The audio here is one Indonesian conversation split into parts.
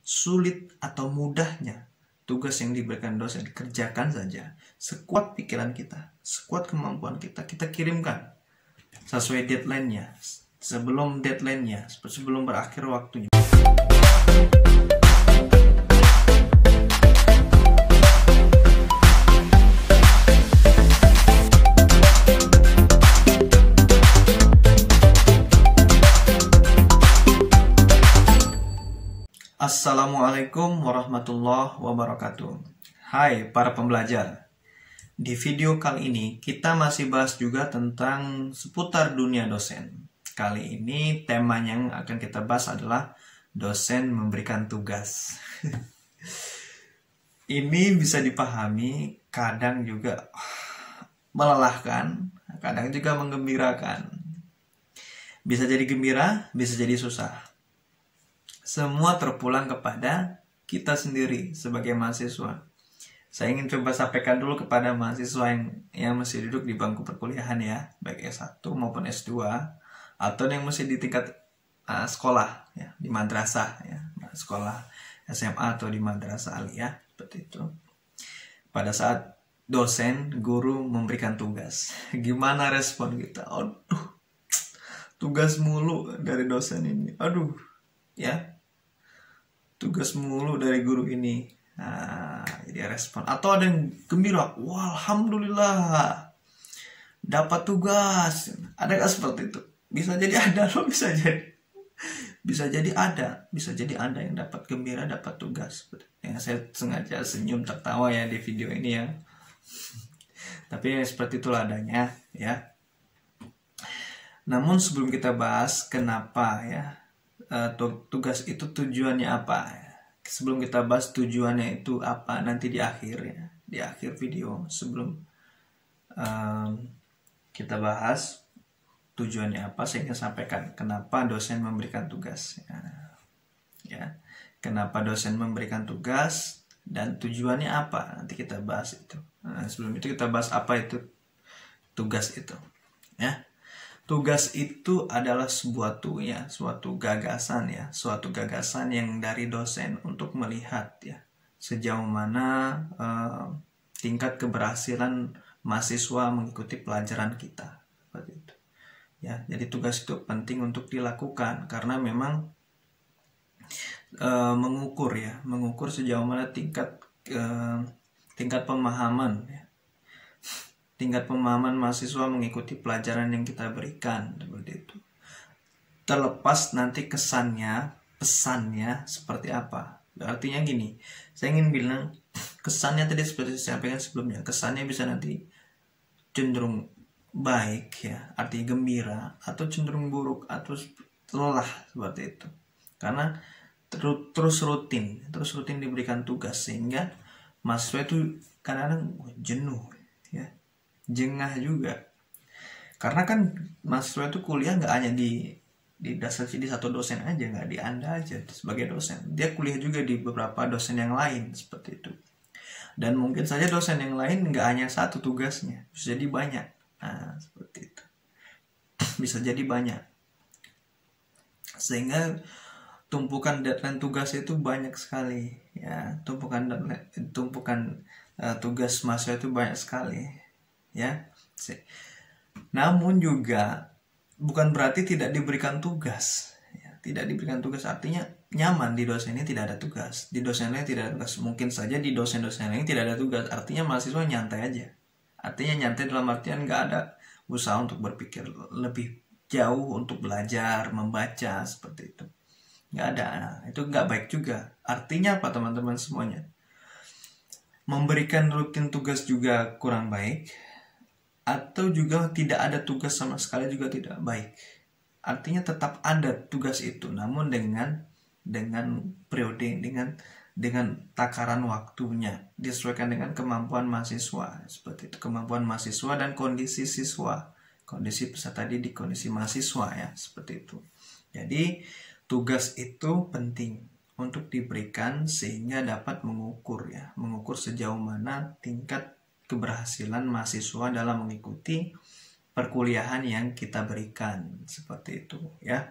sulit atau mudahnya tugas yang diberikan dosen, kerjakan saja sekuat pikiran kita, sekuat kemampuan kita, kita kirimkan sesuai deadline-nya, sebelum deadline-nya, sebelum berakhir waktunya. Assalamualaikum warahmatullahi wabarakatuh. Hai para pembelajar. Di video kali ini kita masih bahas juga tentang seputar dunia dosen. Kali ini tema yang akan kita bahas adalah dosen memberikan tugas. Ini bisa dipahami, kadang juga melelahkan, kadang juga menggembirakan. Bisa jadi gembira, bisa jadi susah. Semua terpulang kepada kita sendiri sebagai mahasiswa. Saya ingin coba sampaikan dulu kepada mahasiswa yang masih duduk di bangku perkuliahan ya, baik S1 maupun S2, atau yang masih di tingkat sekolah ya, di madrasah ya, sekolah SMA atau di madrasah aliyah seperti itu. Pada saat dosen, guru memberikan tugas, gimana respon kita? Aduh, tugas mulu dari dosen ini. Aduh, ya. Tugas mulu dari guru ini. Nah, jadi respon. Atau ada yang gembira, wah alhamdulillah dapat tugas. Ada gak seperti itu? Bisa jadi ada loh, bisa jadi ada. Bisa jadi ada yang dapat gembira, dapat tugas. Ya, saya sengaja senyum tertawa ya di video ini ya. Tapi ya, seperti itulah adanya ya. Namun sebelum kita bahas kenapa ya tugas itu tujuannya apa, sebelum kita bahas tujuannya itu apa nanti di akhir ya, di akhir video sebelum kita bahas tujuannya apa, saya ingin sampaikan kenapa dosen memberikan tugas ya, kenapa dosen memberikan tugas dan tujuannya apa, nanti kita bahas itu. Sebelum itu kita bahas apa itu tugas itu ya. Tugas itu adalah suatu gagasan ya, suatu gagasan yang dari dosen untuk melihat ya sejauh mana tingkat keberhasilan mahasiswa mengikuti pelajaran kita seperti itu. Ya, jadi tugas itu penting untuk dilakukan karena memang mengukur sejauh mana tingkat pemahaman ya. Tingkat pemahaman mahasiswa mengikuti pelajaran yang kita berikan seperti itu. Terlepas nanti kesannya, pesannya seperti apa. Artinya gini, saya ingin bilang kesannya tadi seperti saya sampaikan sebelumnya, kesannya bisa nanti cenderung baik ya, artinya gembira, atau cenderung buruk atau lelah seperti itu. Karena terus rutin diberikan tugas sehingga mahasiswa itu kadang-kadang jenuh ya. Jengah juga karena kan mahasiswa itu kuliah nggak hanya di dasar di satu dosen aja, nggak di Anda aja sebagai dosen, dia kuliah juga di beberapa dosen yang lain seperti itu. Dan mungkin saja dosen yang lain nggak hanya satu tugasnya, bisa jadi banyak. Nah seperti itu bisa jadi banyak, sehingga tumpukan deadline tugas itu banyak sekali ya, tumpukan tugas mahasiswa itu banyak sekali ya. Namun juga bukan berarti tidak diberikan tugas ya. Tidak diberikan tugas artinya nyaman di dosen ini tidak ada tugas, di dosen lain tidak ada tugas. Mungkin saja di dosen-dosen lain tidak ada tugas, artinya mahasiswa nyantai aja. Artinya nyantai dalam artian nggak ada usaha untuk berpikir lebih jauh, untuk belajar, membaca seperti itu, nggak ada. Nah, itu nggak baik juga. Artinya apa teman-teman semuanya? Memberikan rutin tugas juga kurang baik, atau juga tidak ada tugas sama sekali juga tidak baik. Artinya tetap ada tugas itu, namun dengan periode, dengan takaran waktunya, disesuaikan dengan kemampuan mahasiswa seperti itu, kemampuan mahasiswa dan kondisi siswa, kondisi peserta didik, kondisi mahasiswa ya seperti itu. Jadi tugas itu penting untuk diberikan sehingga dapat mengukur sejauh mana tingkat keberhasilan mahasiswa dalam mengikuti perkuliahan yang kita berikan seperti itu ya.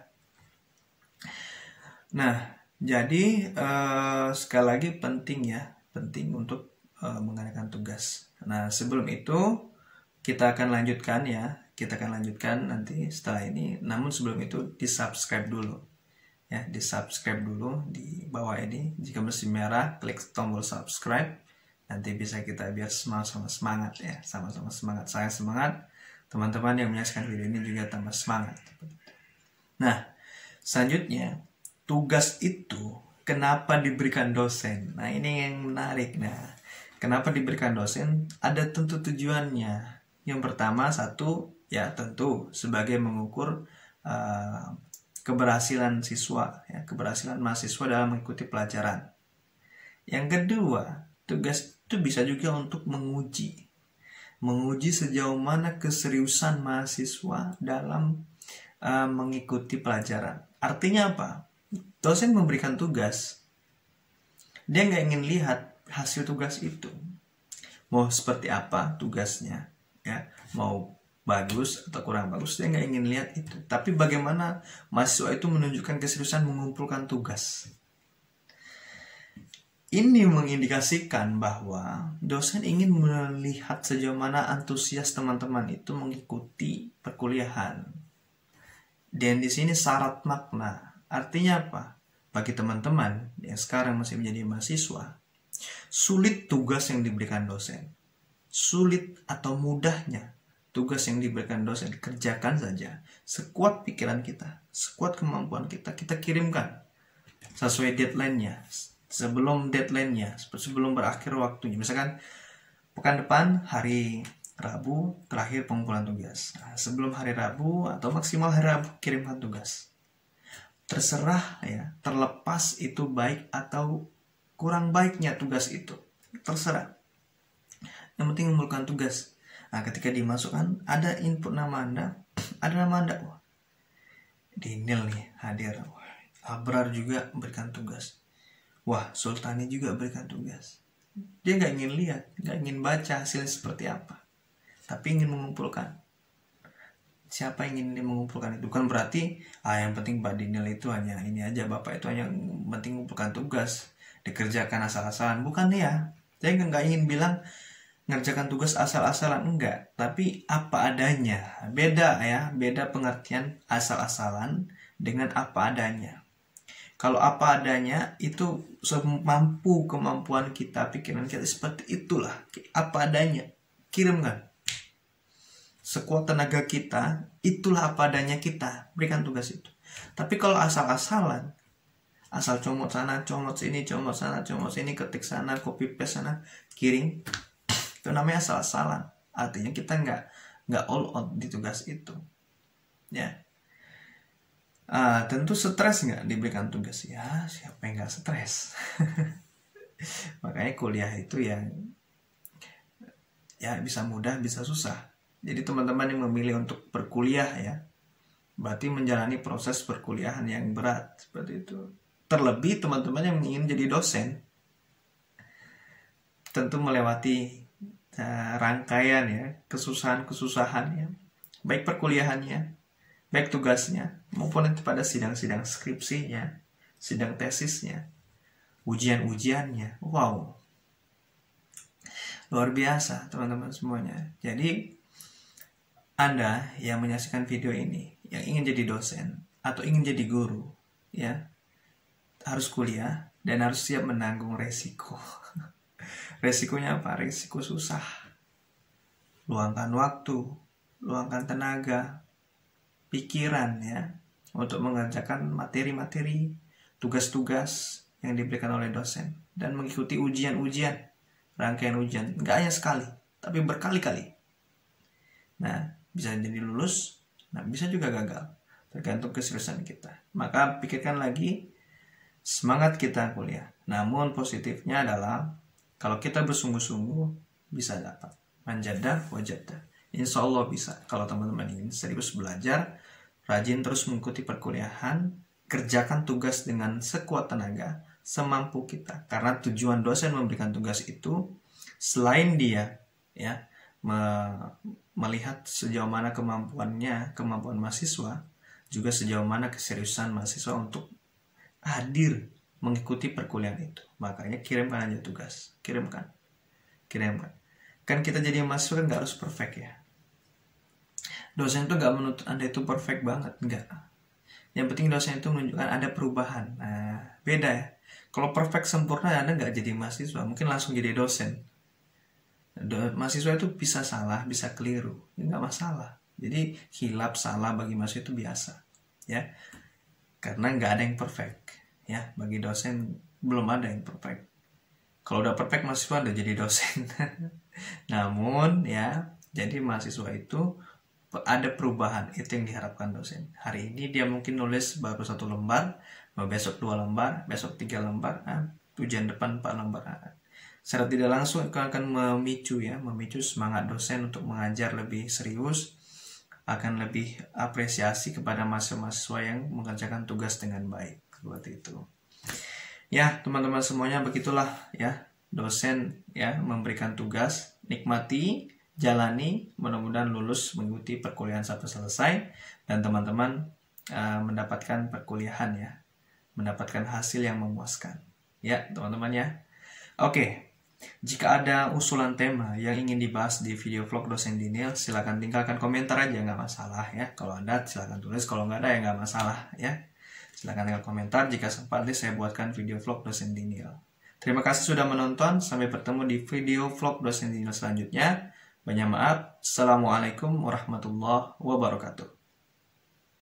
Nah, Jadi sekali lagi penting untuk mengadakan tugas. Nah, sebelum itu kita akan lanjutkan kita akan lanjutkan nanti setelah ini. Namun sebelum itu di-subscribe dulu. Ya, di-subscribe dulu di bawah ini. Jika masih merah, klik tombol subscribe. Nanti bisa kita biar sama-sama semangat ya, sama-sama semangat. Saya semangat, teman-teman yang menyaksikan video ini juga tambah semangat. Nah, selanjutnya tugas itu kenapa diberikan dosen? Nah, ini yang menarik. Nah, kenapa diberikan dosen? Ada tentu tujuannya. Yang pertama, satu, ya tentu sebagai mengukur keberhasilan siswa, ya, keberhasilan mahasiswa dalam mengikuti pelajaran. Yang kedua, tugas itu bisa juga untuk menguji sejauh mana keseriusan mahasiswa dalam mengikuti pelajaran. Artinya apa? Dosen memberikan tugas, dia nggak ingin lihat hasil tugas itu, mau seperti apa tugasnya, ya, mau bagus atau kurang bagus, dia nggak ingin lihat itu. Tapi bagaimana mahasiswa itu menunjukkan keseriusan mengumpulkan tugas. Ini mengindikasikan bahwa dosen ingin melihat sejauh mana antusias teman-teman itu mengikuti perkuliahan. Dan di sini syarat makna. Artinya apa? Bagi teman-teman yang sekarang masih menjadi mahasiswa, sulit tugas yang diberikan dosen. Sulit atau mudahnya tugas yang diberikan dosen, kerjakan saja. Sekuat pikiran kita, sekuat kemampuan kita, kita kirimkan sesuai deadline-nya. Sebelum deadline-nya, sebelum berakhir waktunya. Misalkan pekan depan hari Rabu terakhir pengumpulan tugas. Nah, sebelum hari Rabu atau maksimal hari Rabu kirimkan tugas. Terserah ya, terlepas itu baik atau kurang baiknya tugas itu. Terserah. Yang penting mengumpulkan tugas. Nah, ketika dimasukkan ada input nama Anda, ada nama Anda. Wah, Dinil nih hadir. Wah, Abrar juga berikan tugas. Wah, Sultani juga berikan tugas. Dia nggak ingin lihat, nggak ingin baca hasilnya seperti apa, tapi ingin mengumpulkan. Siapa yang ingin mengumpulkan itu? Bukan berarti yang penting Pak Dinil itu hanya ini aja, Bapak itu hanya penting mengumpulkan tugas, dikerjakan asal-asalan. Bukan ya. Saya nggak ingin bilang ngerjakan tugas asal-asalan, enggak, tapi apa adanya. Beda ya, beda pengertian asal-asalan dengan apa adanya. Kalau apa adanya itu semampu kemampuan kita, pikiran kita seperti itulah, apa adanya, kirimkan. Sekuat tenaga kita, itulah apa adanya kita, berikan tugas itu. Tapi kalau asal-asalan, asal comot sana, comot sini, comot sana, comot sini, ketik sana, copy paste sana, kirim, itu namanya asal-asalan. Artinya kita nggak all out di tugas itu, ya. Tentu stres nggak diberikan tugas, ya siapa yang nggak stres. Makanya kuliah itu ya bisa mudah bisa susah. Jadi teman-teman yang memilih untuk berkuliah ya, berarti menjalani proses perkuliahan yang berat seperti itu. Terlebih teman-teman yang ingin jadi dosen, tentu melewati rangkaian ya kesusahan-kesusahan ya, baik perkuliahannya, baik tugasnya, maupun itu pada sidang-sidang skripsinya, sidang tesisnya, ujian-ujiannya. Wow, luar biasa teman-teman semuanya. Jadi Anda yang menyaksikan video ini, yang ingin jadi dosen atau ingin jadi guru, ya harus kuliah dan harus siap menanggung resiko. Resikonya apa? Resiko susah. Luangkan waktu, luangkan tenaga, pikiran ya untuk mengerjakan materi-materi, tugas-tugas yang diberikan oleh dosen dan mengikuti ujian-ujian, rangkaian ujian, nggak hanya sekali, tapi berkali-kali. Nah, bisa jadi lulus, nah bisa juga gagal, tergantung keseriusan kita. Maka pikirkan lagi, semangat kita kuliah. Namun positifnya adalah kalau kita bersungguh-sungguh bisa dapat. Manjadah wajadah. Insya Allah bisa. Kalau teman-teman ingin serius belajar, rajin terus mengikuti perkuliahan, kerjakan tugas dengan sekuat tenaga, semampu kita. Karena tujuan dosen memberikan tugas itu, selain dia ya melihat sejauh mana kemampuan mahasiswa, juga sejauh mana keseriusan mahasiswa untuk hadir mengikuti perkuliahan itu. Makanya kirimkan aja tugas, kirimkan. Kan kita jadi mahasiswa kan nggak harus perfect ya. Dosen tuh nggak menuntut Anda itu perfect banget, nggak. Yang penting dosen itu menunjukkan ada perubahan. Nah, beda ya. Kalau perfect sempurna Anda nggak jadi mahasiswa, mungkin langsung jadi dosen. Mahasiswa itu bisa salah, bisa keliru, nggak masalah. Jadi hilap salah bagi mahasiswa itu biasa, ya. Karena nggak ada yang perfect, ya. Bagi dosen belum ada yang perfect. Kalau udah perfect mahasiswa udah jadi dosen. Namun ya, jadi mahasiswa itu ada perubahan, itu yang diharapkan dosen. Hari ini dia mungkin nulis baru 1 lembar, besok 2 lembar, besok 3 lembar, ujian depan 4 lembar. Secara tidak langsung akan memicu semangat dosen untuk mengajar lebih serius, akan lebih apresiasi kepada mahasiswa yang mengerjakan tugas dengan baik, seperti itu. Ya, teman-teman semuanya, begitulah ya dosen ya memberikan tugas, nikmati, jalani, mudah-mudahan lulus mengikuti perkuliahan sampai selesai dan teman-teman mendapatkan perkuliahan ya, mendapatkan hasil yang memuaskan. Ya, teman-teman ya. Oke. Jika ada usulan tema yang ingin dibahas di video vlog dosen Diniel, silakan tinggalkan komentar aja, nggak masalah ya. Kalau ada silakan tulis, kalau nggak ada ya nggak masalah ya. Silakan tinggal komentar, jika sempat saya buatkan video vlog dosen Diniel. Terima kasih sudah menonton, sampai bertemu di video vlog dosen Diniel selanjutnya. Banyak maaf. Assalamualaikum warahmatullahi wabarakatuh.